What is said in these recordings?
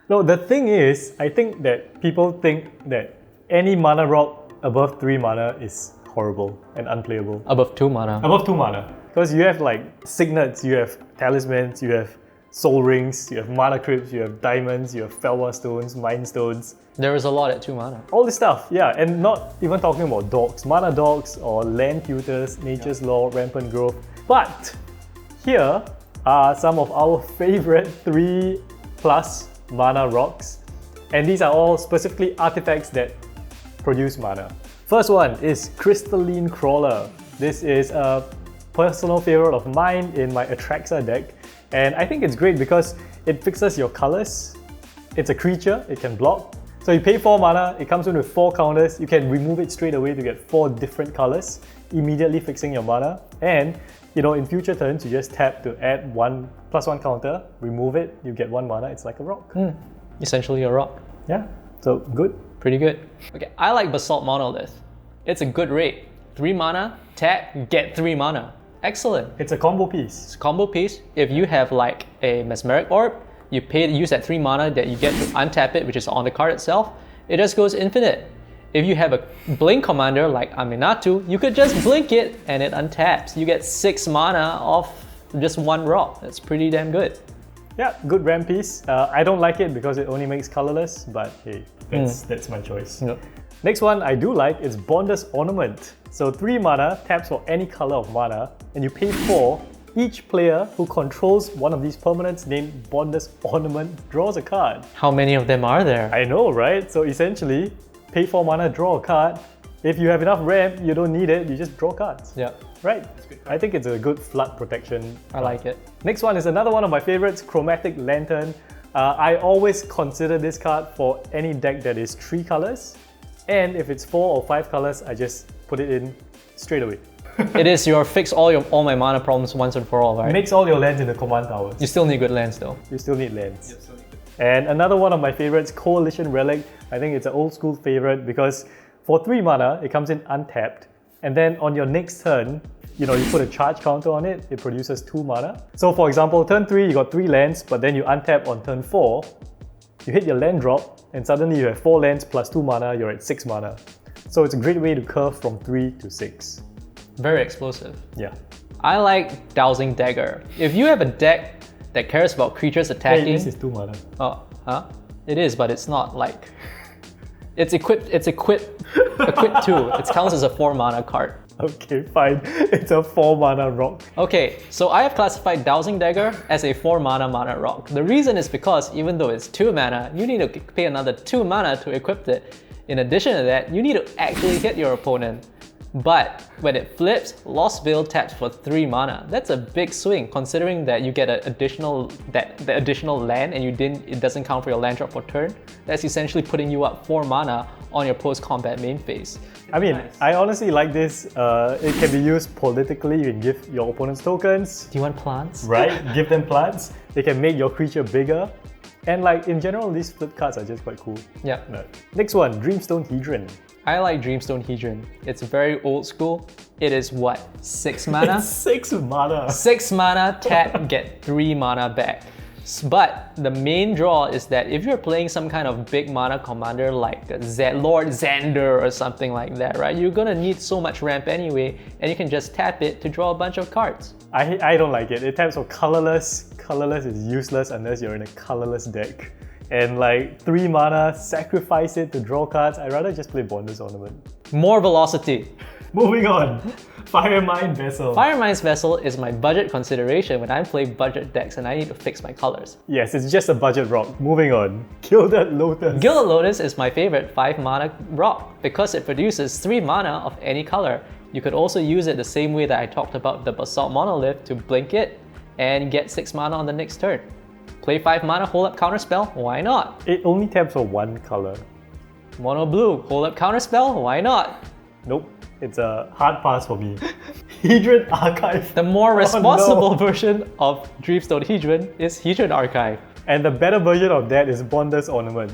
No, the thing is, I think that people think that any mana rock above 3 mana is horrible and unplayable. Above 2 mana. Above 2 mana. Because you have like signets, you have talismans, you have soul rings, you have mana crypts, you have diamonds, you have Felwa stones, mind stones. There is a lot at 2 mana. All this stuff, yeah, and not even talking about dogs, mana dogs or land tutors, nature's law, rampant growth. But here are some of our favorite 3+ mana rocks, and these are all specifically artifacts that produce mana. First one is Crystalline Crawler. This is a personal favorite of mine in my Atraxa deck, and I think it's great because it fixes your colors. It's a creature, it can block. So you pay 4 mana, it comes in with 4 counters, you can remove it straight away to get 4 different colors, immediately fixing your mana. And you know, in future turns, you just tap to add 1+1 counter, remove it, you get 1 mana, it's like a rock. Essentially a rock. Yeah, so good. Pretty good. Okay, I like Basalt Monolith. It's a good rate. 3 mana, tap, get 3 mana. Excellent. It's a combo piece. It's a combo piece. If you have like a Mesmeric Orb, you use that 3 mana that you get to untap it, which is on the card itself, it just goes infinite. If you have a Blink commander like Aminatu, you could just blink it and it untaps. You get 6 mana off just 1 rock. That's pretty damn good. Yeah, good ramp piece. I don't like it because it only makes colorless, but hey, that's my choice. Yep. Next one I do like is Bonder's Ornament. So 3 mana, taps for any color of mana, and you pay 4. Each player who controls one of these permanents named Bonder's Ornament draws a card. How many of them are there? I know, right? So essentially, pay 4 mana, draw a card. If you have enough ramp, you don't need it, you just draw cards. Yeah. Right? I think it's a good flood protection. I like it. Next one is another one of my favorites, Chromatic Lantern. I always consider this card for any deck that is 3 colors. And if it's 4 or 5 colors, I just put it in straight away. It is your fix all my mana problems once and for all, right? Mix all your lands in the command towers. You still need good lands though. You still need lands. And another one of my favorites, Coalition Relic. I think it's an old school favorite because for 3 mana, it comes in untapped. And then on your next turn, you put a charge counter on it, it produces 2 mana. So for example, turn 3, you got 3 lands, but then you untap on turn 4, you hit your land drop, and suddenly you have 4 lands plus 2 mana, you're at 6 mana. So it's a great way to curve from 3 to 6. Very explosive. Yeah. I like Dowsing Dagger. If you have a deck that cares about creatures attacking... Hey, this is 2 mana. Oh, huh? It is, but it's not like... It's equipped 2. It counts as a 4 mana card. Okay, fine. It's a 4 mana rock. Okay, so I have classified Dowsing Dagger as a 4 mana rock. The reason is because even though it's 2 mana, you need to pay another 2 mana to equip it. In addition to that, you need to actually hit your opponent. But when it flips, Lost Vale taps for 3 mana. That's a big swing considering that you get the additional land and it doesn't count for your land drop for turn. That's essentially putting you up 4 mana on your post-combat main phase. I mean, I honestly like this. It can be used politically. You can give your opponents tokens. Do you want plants? Right, give them plants. They can make your creature bigger. And like in general, these flip cards are just quite cool. Yeah. Next one, Dreamstone Hedron. I like Dreamstone Hedron. It's very old school. It is what? 6 mana? It's 6 mana. 6 mana, tap, get 3 mana back. But the main draw is that if you're playing some kind of big mana commander like Lord Xander or something like that, right? You're gonna need so much ramp anyway, and you can just tap it to draw a bunch of cards. I don't like it. It taps for colorless. Colorless is useless unless you're in a colorless deck. And like 3 mana, sacrifice it to draw cards. I'd rather just play Bonder's Ornament. More velocity. Moving on. Firemind Vessel. Firemind Vessel is my budget consideration when I play budget decks and I need to fix my colors. Yes, it's just a budget rock. Moving on. Gilded Lotus. Gilded Lotus is my favorite 5 mana rock because it produces 3 mana of any color. You could also use it the same way that I talked about the Basalt Monolith to blink it and get 6 mana on the next turn. Play 5 mana, hold up counterspell, why not? It only taps for 1 color. Mono blue, hold up counterspell, why not? Nope, it's a hard pass for me. Hedron Archive. The more responsible version of Dreamstone Hedron is Hedron Archive. And the better version of that is Bonder's Ornament.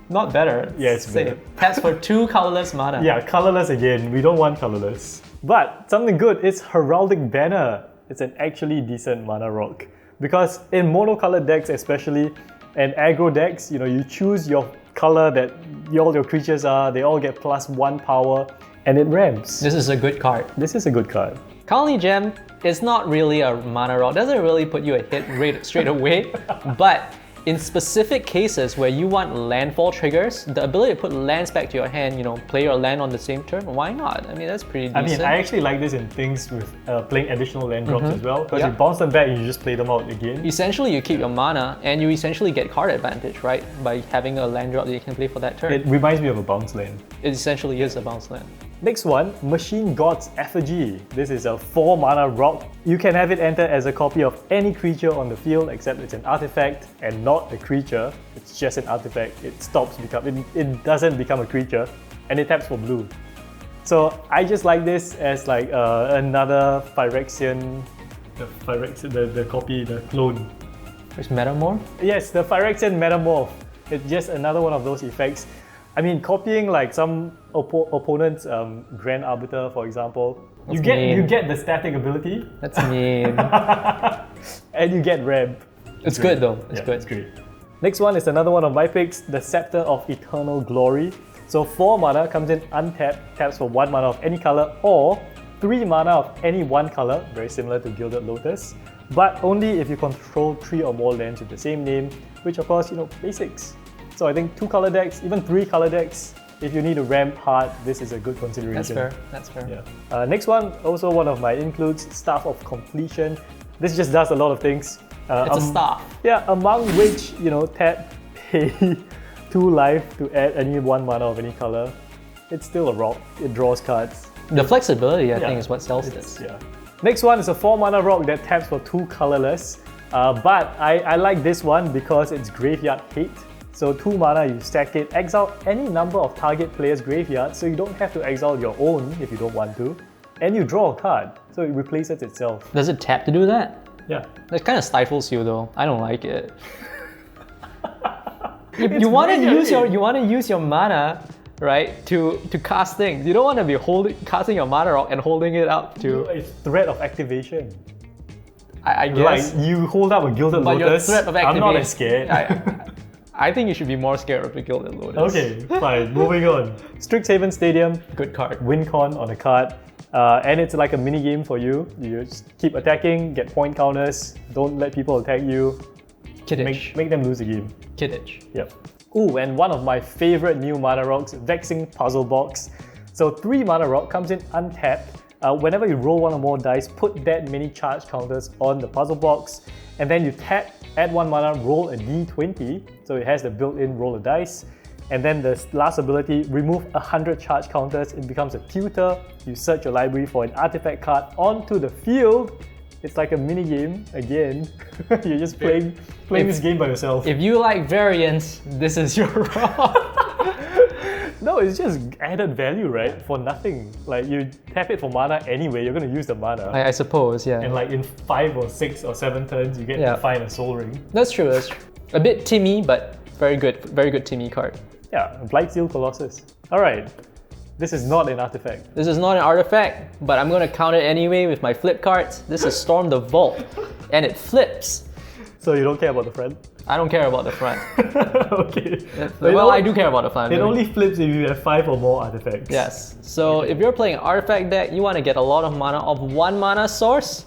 Not better. Yeah, it's better. Taps for 2 colorless mana. Yeah, colorless again. We don't want colorless. But something good is Heraldic Banner. It's an actually decent mana rock. Because in monocolored decks especially, And aggro decks, you choose your color that all your creatures are, they all get +1 power, and it ramps. This is a good card. This is a good card. Khalni Gem is not really a mana rock, doesn't really put you a hit rate straight away, but in specific cases where you want landfall triggers, the ability to put lands back to your hand, play your land on the same turn, why not? I mean, that's pretty decent. I actually like this in things with playing additional land drops as well, because you bounce them back and you just play them out again. Essentially, you keep your mana and you essentially get card advantage, right? By having a land drop that you can play for that turn. It reminds me of a bounce land. It essentially is a bounce land. Next one, Machine God's Effigy. This is a 4 mana rock. You can have it enter as a copy of any creature on the field, except it's an artifact and not a creature. It's just an artifact. It it doesn't become a creature, and it taps for blue. So I just like this as like another Phyrexian, the copy, the clone. Which Metamorph? Yes, the Phyrexian Metamorph. It's just another one of those effects. I mean, copying like some opponent's Grand Arbiter, for example, you get the static ability. That's mean. And you get ramp. It's good though. It's good. It's great. Next one is another one of my picks, the Sceptre of Eternal Glory. So 4 mana, comes in untapped, taps for 1 mana of any color, or 3 mana of any one color, very similar to Gilded Lotus, but only if you control 3 or more lands with the same name, which of course, basics. So I think 2 color decks, even 3 color decks, if you need to ramp hard, this is a good consideration. That's fair. Yeah. Next one, also one of my includes, Staff of Completion. This just does a lot of things. It's a staff. Yeah, among which, tap, pay 2 life to add any 1 mana of any color. It's still a rock, it draws cards. The flexibility, I think, is what sells this. Yeah. Next one is a 4 mana rock that taps for 2 colorless. But I like this one because it's Graveyard Hate. So 2 mana, you stack it, exile any number of target players' graveyards, so you don't have to exile your own if you don't want to. And you draw a card, so it replaces itself. Does it tap to do that? Yeah. That kind of stifles you though. I don't like it. you want to use your mana, right, to cast things. You don't want to be casting your mana rock and holding it up to... It's threat of activation. I guess. Like, you hold up a Gilded Lotus, your threat of activation, I'm not as scared. I think you should be more scared of the Gilded Lotus. Okay, fine. Moving on. Strixhaven Stadium. Good card. Win con on a card. And it's like a mini game for you. You just keep attacking, get point counters, don't let people attack you. Kidditch. Make them lose the game. Kidditch. Yep. Ooh, and one of my favorite new mana rocks, Vexing Puzzlebox. So 3 mana rock, comes in untapped. Whenever you roll 1 or more dice, put that many charge counters on the puzzle box, and then you tap, add 1 mana, roll a d20, so it has the built-in roll a dice, and then the last ability, remove 100 charge counters, it becomes a tutor, you search your library for an artifact card onto the field. It's like a mini game again. You're just playing this game by yourself. If you like variance, this is your rock. No, it's just added value, right? For nothing. Like, you tap it for mana anyway, you're going to use the mana. I suppose, yeah. And like in 5 or 6 or 7 turns, you get to find a Soul Ring. That's true, that's true. A bit Timmy, but very good Timmy card. Yeah, Blightsteel Colossus. Alright, this is not an artifact. This is not an artifact, but I'm going to count it anyway with my flip cards. This is Storm the Vault, and it flips. So you don't care about the front? I don't care about the front. Okay. Well, I do care about the front. It only flips if you have 5 or more artifacts. Yes. So if you're playing an artifact deck, you want to get a lot of mana of 1 mana source.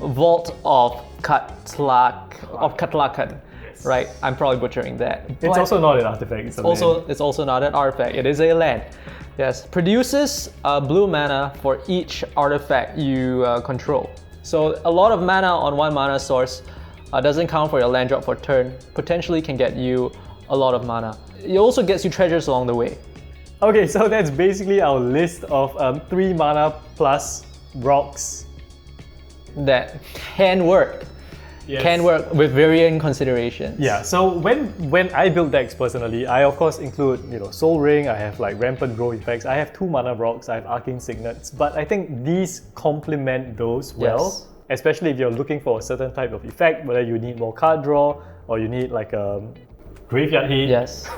Vault of Catlacan. Right? I'm probably butchering that. It's also not an artifact. It's also not an artifact. It is a land. Yes. Produces blue mana for each artifact you control. So a lot of mana on 1 mana source doesn't count for your land drop for turn, potentially can get you a lot of mana. It also gets you treasures along the way. Okay, so that's basically our list of 3 mana plus rocks that can work. Yes. Can work with varying considerations. Yeah, so when I build decks personally, I of course include Soul Ring, I have like Rampant Grow effects, I have 2 mana rocks, I have Arcane Signets, but I think these complement those well. Yes. Especially if you're looking for a certain type of effect, whether you need more card draw, or you need like a Graveyard Hate, yes.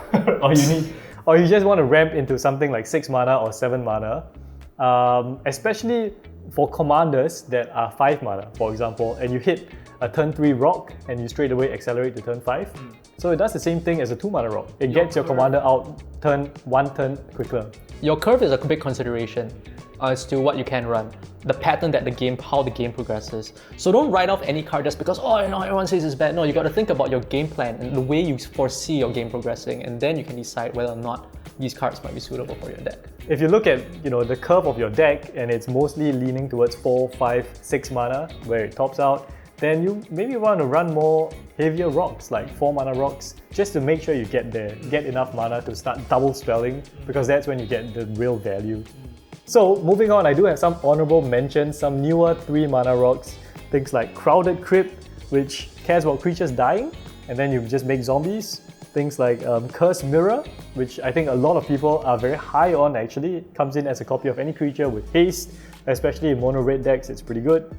or you just want to ramp into something like 6 mana or 7 mana. Especially for commanders that are 5 mana, for example, and you hit a turn 3 rock and you straight away accelerate to turn 5. So it does the same thing as a 2 mana rock. It gets your commander out one turn quicker. Your curve is a big consideration as to what you can run, the pattern that how the game progresses. So don't write off any card just because, oh, everyone says it's bad. No, you got to think about your game plan and the way you foresee your game progressing, and then you can decide whether or not these cards might be suitable for your deck. If you look at the curve of your deck and it's mostly leaning towards 4, 5, 6 mana where it tops out, then you maybe want to run more heavier rocks like 4 mana rocks just to make sure you get enough mana to start double spelling, because that's when you get the real value. So moving on, I do have some honorable mentions, some newer 3 mana rocks, things like Crowded Crypt, which cares about creatures dying and then you just make zombies. Things like Cursed Mirror, which I think a lot of people are very high on actually. It comes in as a copy of any creature with haste, especially in mono red decks, it's pretty good.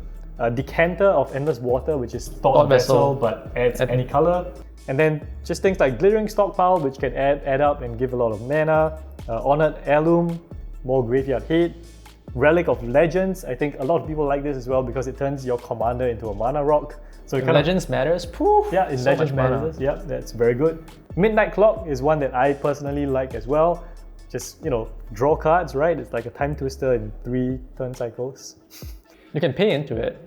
Decanter of Endless Water, which is Thought Vessel but adds any color. And then just things like Glittering Stockpile, which can add up and give a lot of mana. Honored Heirloom, more graveyard hit. Relic of Legends, I think a lot of people like this as well because it turns your commander into a mana rock. So it Legends matters? Poof, yeah, in so Legends matters. Yeah, that's very good. Midnight Clock is one that I personally like as well. Just, draw cards, right? It's like a time twister in 3 turn cycles. You can pay into it.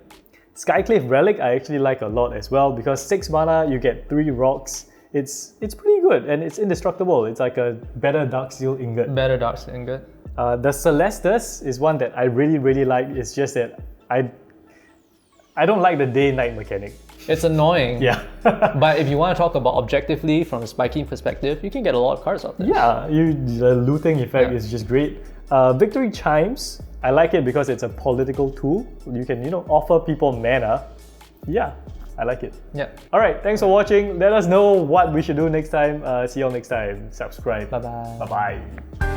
Skyclave Relic I actually like a lot as well because 6 mana, you get 3 rocks. It's pretty good and it's indestructible. It's like a better Darksteel Ingot. Better Darksteel Ingot. The Celestus is one that I really like. It's just that I don't like the day-night mechanic. It's annoying. Yeah. But if you want to talk about objectively from a spiking perspective, you can get a lot of cards out there. Yeah, the looting effect is just great. Victory Chimes, I like it because it's a political tool. You can, offer people mana. Yeah, I like it. Yeah. Alright, thanks for watching. Let us know what we should do next time. See you all next time. Subscribe. Bye-bye. Bye-bye.